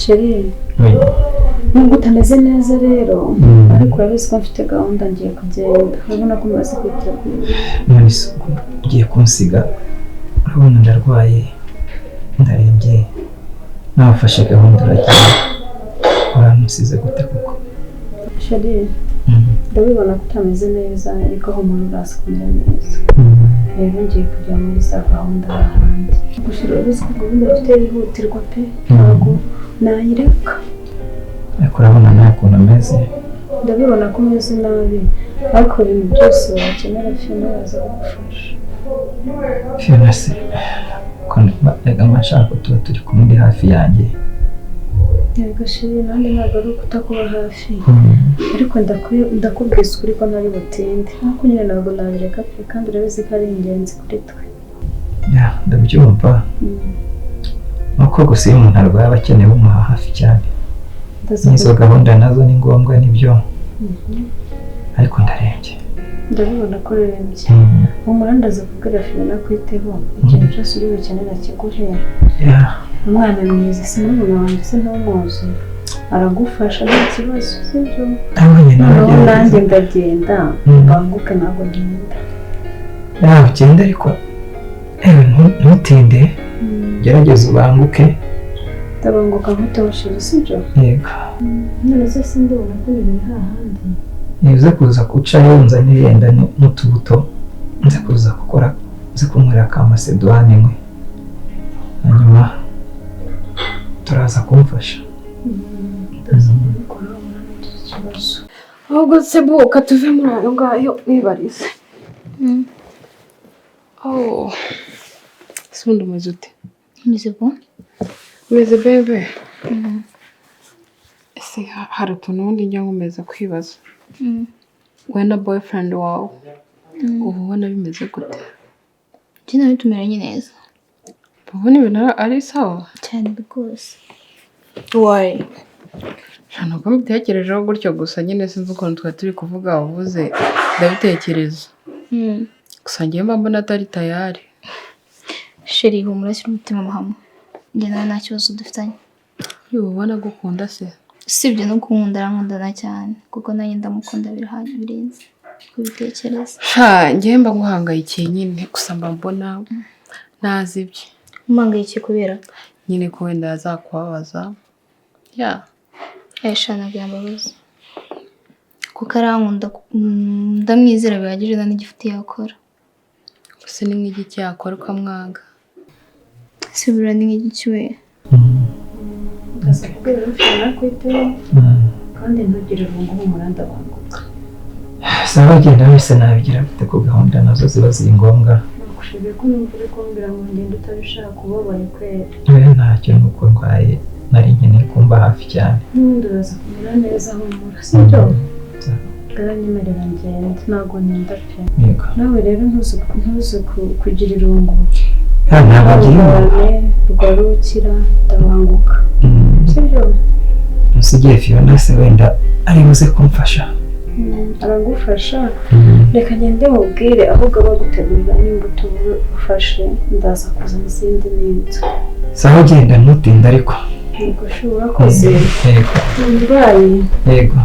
Chérie, nubwo utameze neza rero ariko urabizi ko mfite gahunda ngiye kugenda urabona ko maze kwitegura. None ugiye kunsiga urabona ndarwaye ndarembye nafashe gahunda uragiye uramusize gute kuko Chérie, ndabibona ko utameze neza ariko aho umuntu uraza kumera neza. Rero ngiye kujya muri za gahunda y'ahandi. Gusa urabizi ko gahunda mfite yihutirwa pe ntabwo nayireka. ariko urabona nta kuntu ameze. Ndabibona ko umeze nabi ariko ibintu byose wakenera Fiona yaza kugufasha. Fiona se ko mashaka ko tuba turi kumwe ndi hafi yanjye. Yego Chérie, nanjye ntabwo ari ukutakuba hafi ariko ndakubwiza ukuri ko ntari butinde ariko nyine ntabwo nabireka pe kandi urabizi ko ari ingenzi kuri twe. Ndabyumva nuko gusa iyo umuntu arwaye aba akeneye umuha hafi cyane. N'izo gahunda nazo ni ngombwa nibyo ariko ndarembye. Ndabibona ko urembye umuranda aza kubwira Fiona kwiteho ikintu cyose uri bukenera kiguhe. Umwana mwiza se n'umuntu wanjye se ntumuzi aragufasha nta kibazo sibyo. Nanjye ndagenda banguke ntabwo ngenda. Ugenda ariko ntutinde gerageza ubanguke. Ndabanguka nk'utoshije sibyo. Yego none se sindabona ko ibintu biri hahandi. Nize kuza gucayo nzanira yenda n'utubuto nze kuza gukora nze kunywera ka masedwane mwe hanyuma turaza kumfasha. ahubwo se buka tuve muri ayo ngayo wibarize. Sundi umeze ute? Umeze bo? Umeze bebe? Ese hari utuntu ubundi njya nkomeza kwibaza. We na boyfriend wawe ubu ubona bimeze gute? Njye nawe tumeranye neza. Ubona ibintu ari sawa? Cyane rwose. Why? Ntabwo mbitekerejeho gutyo gusa nyine sinzi ukuntu twari turi kuvuga wavuze ndabitekereza. Gusa ngiye mba mbona atari tayari. Chérie, humura shyira umutima hamwe. Njye nawe nta kibazo dufitanye. Iyo ubona gukunda se? Sibyo no kunkunda arankundana cyane kuko nanjye ndamukunda birenze kubitekereza. Ngiye mba nguhangayikiye nyine gusa mba mbona ntazi ibye. Umpangayikiye kubera nyine ko wenda yazakubabaza. Ntabwo yambabaza kuko arankunda ndamwizera bihagije nta n'igifite yakora. Gusa ni nk'igiki yakora ukamwanga. Sibura ni nk'igiki we. Ndasabwira Fiona kwiteho kandi ntugire irungu umuranda banguka. Sawa genda wese nabigira mfite ko gahunda nazo ziba ziri ngombwa. Nakushimiye ko numva uri kumbwira ngo ngende utabishaka ubabaye kwera. Ntacyo nuko ndwaye nari nkeneye kumba hafi cyane. N'ubundi uraza kumera neza humura sibyo. Garanyemerera ngende ntabwo ninda pe. Yego. Nawe rero ntuze kugira irungu. Ntabwo rwarukira ndabanguka. Sibyo. Musigiye Fiona se wenda ari buze kumfasha. Aragufasha reka ngende mubwire ahubwo bagutegurira n'imbuto ufashe ndaza kuzana izindi n'inzu. Sawa genda ntutinda ariko. Yego ushobora koze. Yego. Ndwaye. Yego.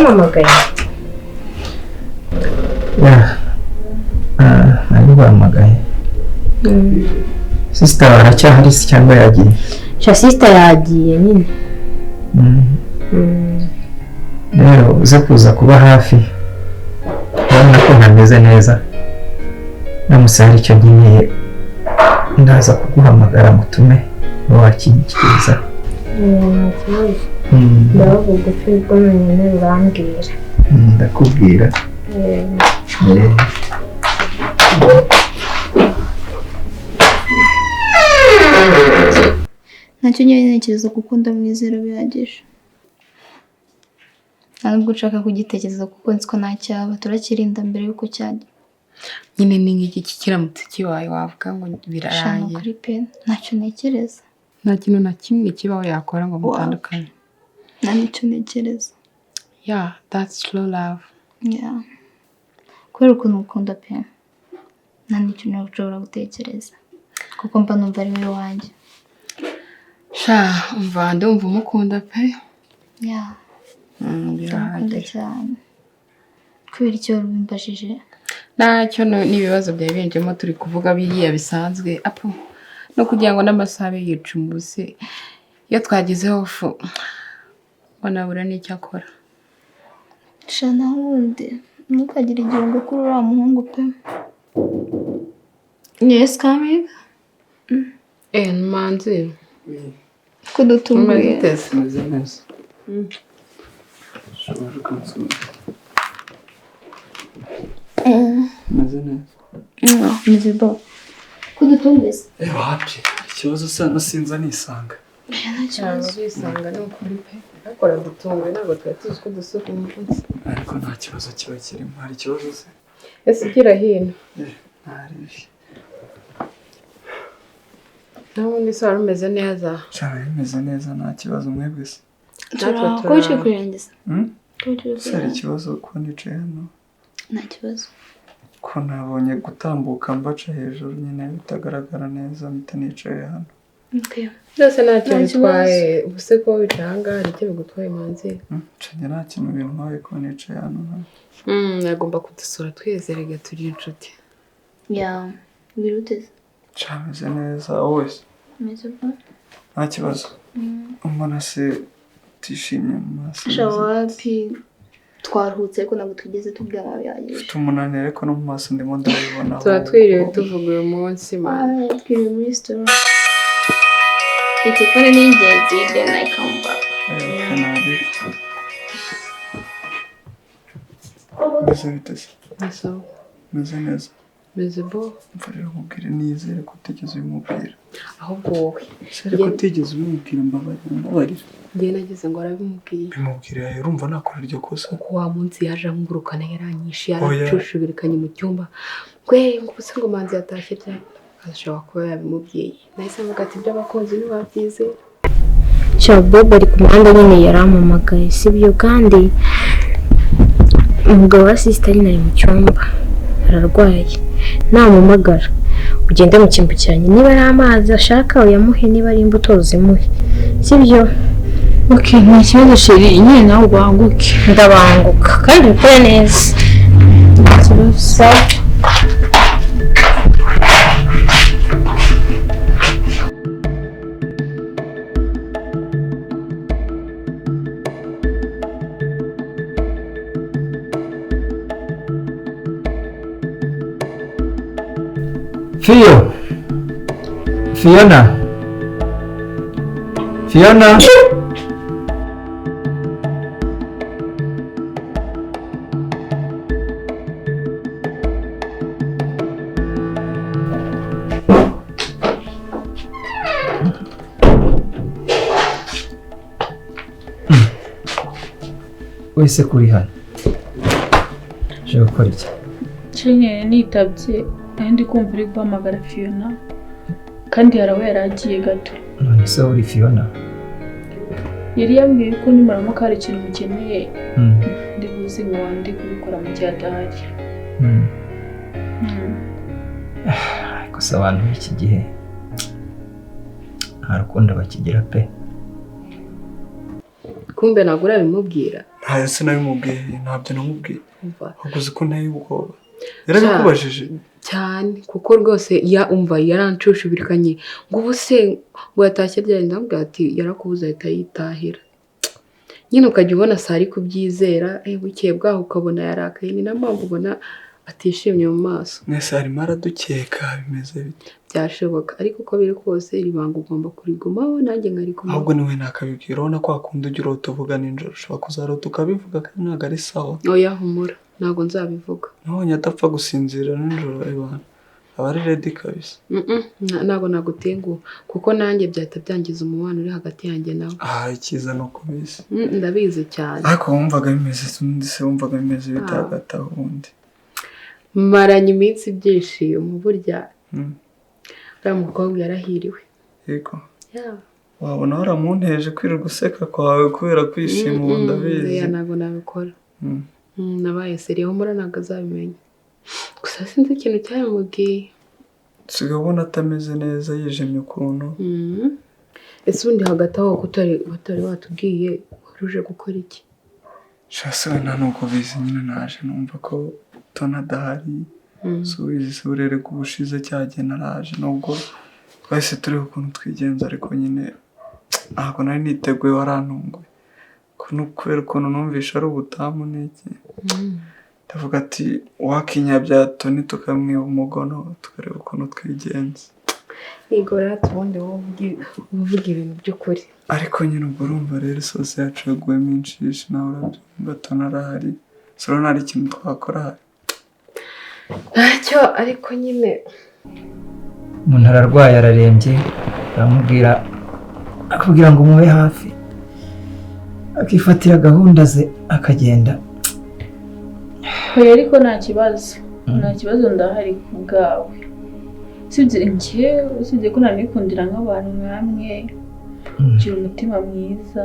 Mamagaye. Nari bahamagaye. Sister aracyahari se cyangwa yagiye? Sister yagiye nyine. Rero uze kuza kuba hafi. Urabona ko ntameze neza. Namuse hari icyo nkeneye ndaza kuguhamagara mutume wakingikiriza. Nta kibazo. Ndavuga ko ubwo nyine urambwira. Ndakubwira. Ntacyo njye ntekereza kuko ndamwizera bihagije. Ntabwo nshaka kugitekereza kuko nzi ko ntacyaba turakirinda mbere yuko cyajya. nyine ni nk'iki kiramutse kibaye wavuga ngo shana birarangira kuri pe ntacyo ntekereza nta kintu na kimwe kibaho yakora ngo mutandukane nta nicyo ntekereza yeah that's true love yeah kubera ukuntu ukunda pe nta nicyo nshobora gutekereza kuko mba numva ari wowe wanjye sha umva ndumva umukunda pe yeah ndamukunda cyane kubera icyo wabimbajije ntacyo n'ibibazo byari binjemo turi kuvuga biriya bisanzwe apo no kugira ngo n'amasaha abe yica umuze iyo twagezeho fu wanabura n'icyo akora shana wundi ntukagire igihungo kuri uriya muhungu pe yes coming manzi kudutunguye Meze neza. Ushobora kunsura. Meze neza. meze bo kudutunguye Wapi? Ikibazo sana sinza nisanga. cyangwa bisanga ni ukuri pe akora dutunguye ntabwo twari tuzi ko dusuka umunsi Ariko nta kibazo kiba kirimo. Hari ikibazo se? ese ugira hino Ntaribi. n'ubundi se wari umeze neza Cyane bimeze neza nta kibazo mwebwe se. turakoze kurangiza Se hari ikibazo ko nicaye hano? nta kibazo Ko nabonye gutambuka mbaca hejuru nyine bitagaragara neza mpita nicaye hano. okay byose ntacyo bitwaye ubuse ko wicaye ahangaha hari icyo bigutwaye manzi Nshinge nta kintu bintwaye ko nicaye hano. nagomba kudusura twizerega turi inshuti yeah biruteze Cameze neza wese. meze bo Nta kibazo. Umbona se utishimye mu maso. shawapi twaruhutse ariko ntabwo twigeze tubwira bihagije Ufite umunaniro ariko no mu maso ndimo ndabibona. tuba twiriwe tuvuga uyu munsi man twiriwe muri store telefone ni ingenzi then I come back Meze bite se? so Meze neza. meze bo Mva rero mubwire nizere ko utigeze ubimubwira. ahubwo wowe Se ariko utigeze ubimubwira mbabarira. njye nagize ngo arabimubwiye Bimubwira urumva nakora iryo kosa. kuko wa munsi yaje angurukana yaranyishe Oya. yaracushubirikanye mu cyumba gwe ngo ubuse ngo manzi yatashye ryari ashobora kuba yabimubwiye nahise avuga ati iby'abakunzi ntibabyize Bob ari ku muhanda nyine yarampamagaye sibyo kandi umugabo wa sister nyine ari mu cyumba ararwaye namumagara ugende mu cyimbo cyanjye niba ari amazi ashaka uyamuhe niba ari imbuto zimuhe sibyo okay nta kibazo sheri nyine nawe ubanguke ndabanguka kandi ukore neza nta kibazo Fiona. Wese kuri hano. Je gukora iki? Cenye nitabye ndi kumva uri guhamagara Fiona kandi yarawe yaragiye gato. None se uri Fiona? Yari yambwiye ko nimaramuka hari ikintu mukeneye ndi buzi ngo wandi kubikora mu gihe adahari. Gusa abantu b'iki gihe nta rukundo bakigira pe. kumbe ntabwo urabimubwira Ntayo sinabimubwiye ntabyo namubwiye. Ahubwo uzi ko ntayo ubwoba. Yarabikubajije cyane kuko rwose umva yarancushubirikanye ngo ubuse ngo yatashye ryari ndabwira ati yarakubuza ahita yitahira nyine ukajya ubona sari kubyizera bukeye bwaho ukabona yarakaye ni na mpamvu ubona atishimye mu maso. Mwese harimo aradukeka bimeze bite? Byashoboka ariko uko biri kose iri banga ugomba kurigumaho nanjye nkarigumaho. Ahubwo niwe nakabibwira urabona ko wakunda ugira utuvuga nijoro ushobora kuzarota ukabivuga kandi ntabwo ari sawa. Oya humura ntabwo nzabivuga. Nabonye adapfa gusinzira nijoro abantu aba ari ready kabisa. Ntabwo nagutenguha kuko nanjye byahita byangiza umubano uri hagati yanjye nawe. Ikiza no kubizi. Ndabizi cyane. Ariko wumvaga bimeze undi se wumvaga bimeze bite hagati aho undi? maranye iminsi ibyishimo burya uriya mukobwa yarahiriwe. Yego. Yeah. Wabona waramunteje kwirirwa useka kwawe kubera kwishima ubu ndabizi. Ntabwo nabikora. Nabaye seriye mbona ntabwo azabimenya. Gusa sinzi ikintu cyamubwiye. Sigaye ubona atameze neza yijimye ukuntu. Ese ubundi hagati aho utari watubwiye waruje gukora iki? Shase we nta nuko bizi nyine naje numva ko Tona adahari. Subizi se urere kubushize cyagiye naraje nubwo twese turi ukuntu twigenza ariko nyine ntabwo nari niteguye warantunguye. Kubera ukuntu numvisha ari ubutamu n'iki. Ndavuga ati wakinyabya Toni tukamwiba umugono tukareba ukuntu twigenza. Igora tubundi uvuga ibintu by'ukuri. Ariko nyine ubwo urumva rero sose yacu yaguyemo inshishi nawe urabyumva Toni arahari. Solo nari ikintu twakora hari. Ntacyo ariko nyine umuntu ararwaye ararembye aramubwira akubwira ngo mube hafi akifatira gahunda ze akagenda. Oya ariko nta kibazo ndahari ku bwawe. Usibye ko nanikundira nk'abantu mwamwe ugira umutima mwiza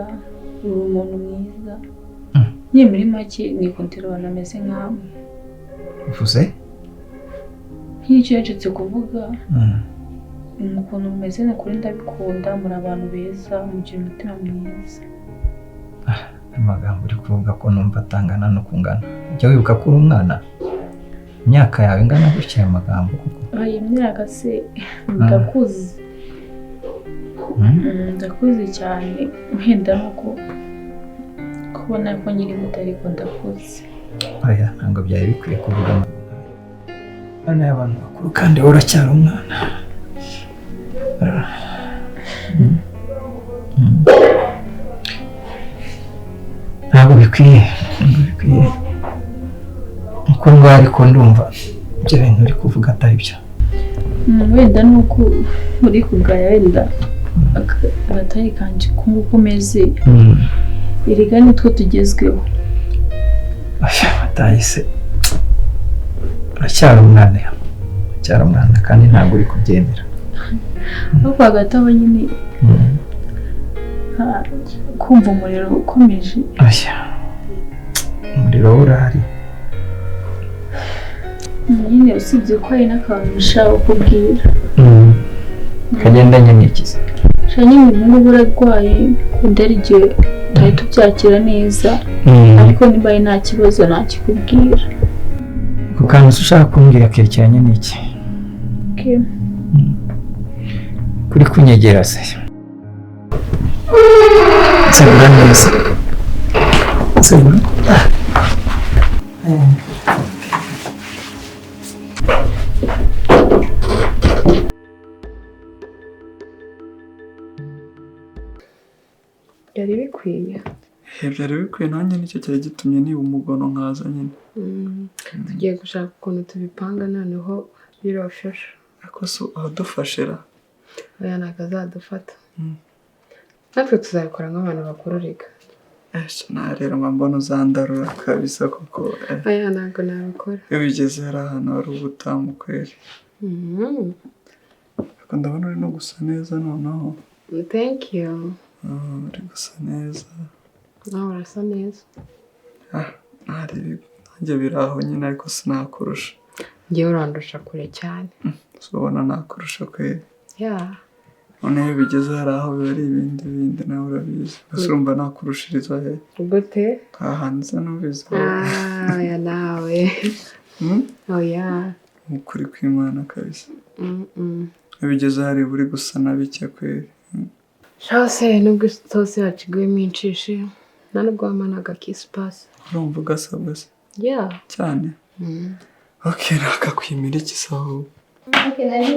uri umuntu mwiza nyine muri make nikundira abantu ameze nk'amwe. Uvuze? Nk'icyo yacitse kuvuga ukuntu mumeze nakuri ndabikunda muri abantu beza mugira umutima mwiza. Amagambo uri kuvuga ko numva atangana no kungana. Ujya wibuka ko uri umwana imyaka yawe ingana gutya aya magambo kuko imyaka se ndakuze. Ndakuze cyane wenda nuko kubona ko nyiri muto ariko ndakuze. Oya ntabwo byari bikwiye kuvuga hano y'abantu bakuru kandi wowe uracyari umwana. Ntabwo bikwiye uko ndwara ariko ndumva ibyo bintu uri kuvuga atari byo. Wenda nuko uri kugaya wenda agatari kanje kunguko umeze erega nitwo tugezweho. Atahise uracyari umwana kandi ntabwo uri kubyemera. Ariko hagati aho nyine kumva umuriro ukomeje. Umuriro urahari nyine usibye ko hari n'akantu ushaka kubwira. kagendanye n'ikizi nyine ubu urarwaye ndari igihe tutari tubyakira neza ariko niba nta kibazo nakikubwira. ku kantu ushaka kumbwira kerekeranye n'iki? Kuri kunyegera se segura neza segura. byari bikwiye. Byari bikwiye nanjye nicyo cyari gitumye niba umugono nkaza nyine. Tugiye gushaka ukuntu tubipanga noneho birafasha. Ariko so adufashira. Oya ntabwo azadufata. Natwe tuzabikora nk'abantu bakuru reka. Rero mbona uzandarura kabisa kuko oya ntabwo nabikora. Iyo bigeze hari ahantu hari ubutamu kweri. Ariko ndabona uri no gusa neza noneho. Thank you. Uri gusa neza. Nawe urasa neza. Nanjye biraho nyine ariko sinakurusha. Njyewe urandusha kure cyane. Ubona nakurusha kweri. Noneho iyo bigeze hari aho biba ari ibindi nawe urabizi. Gusa urumva nakurushiriza he? Gute? Hanze nubizi. Oya nawe. Oya. Ukuri kw'Imana kabisa. Iyo bigeze hari buri gusa na bike kweri. Shase nubwo itose yaciguyemo inshishi nta nubwo wamanaga kiss pass. Urumva ugasabwa se? Cyane. Okay, nakakwimira ikisaho. Okay, nari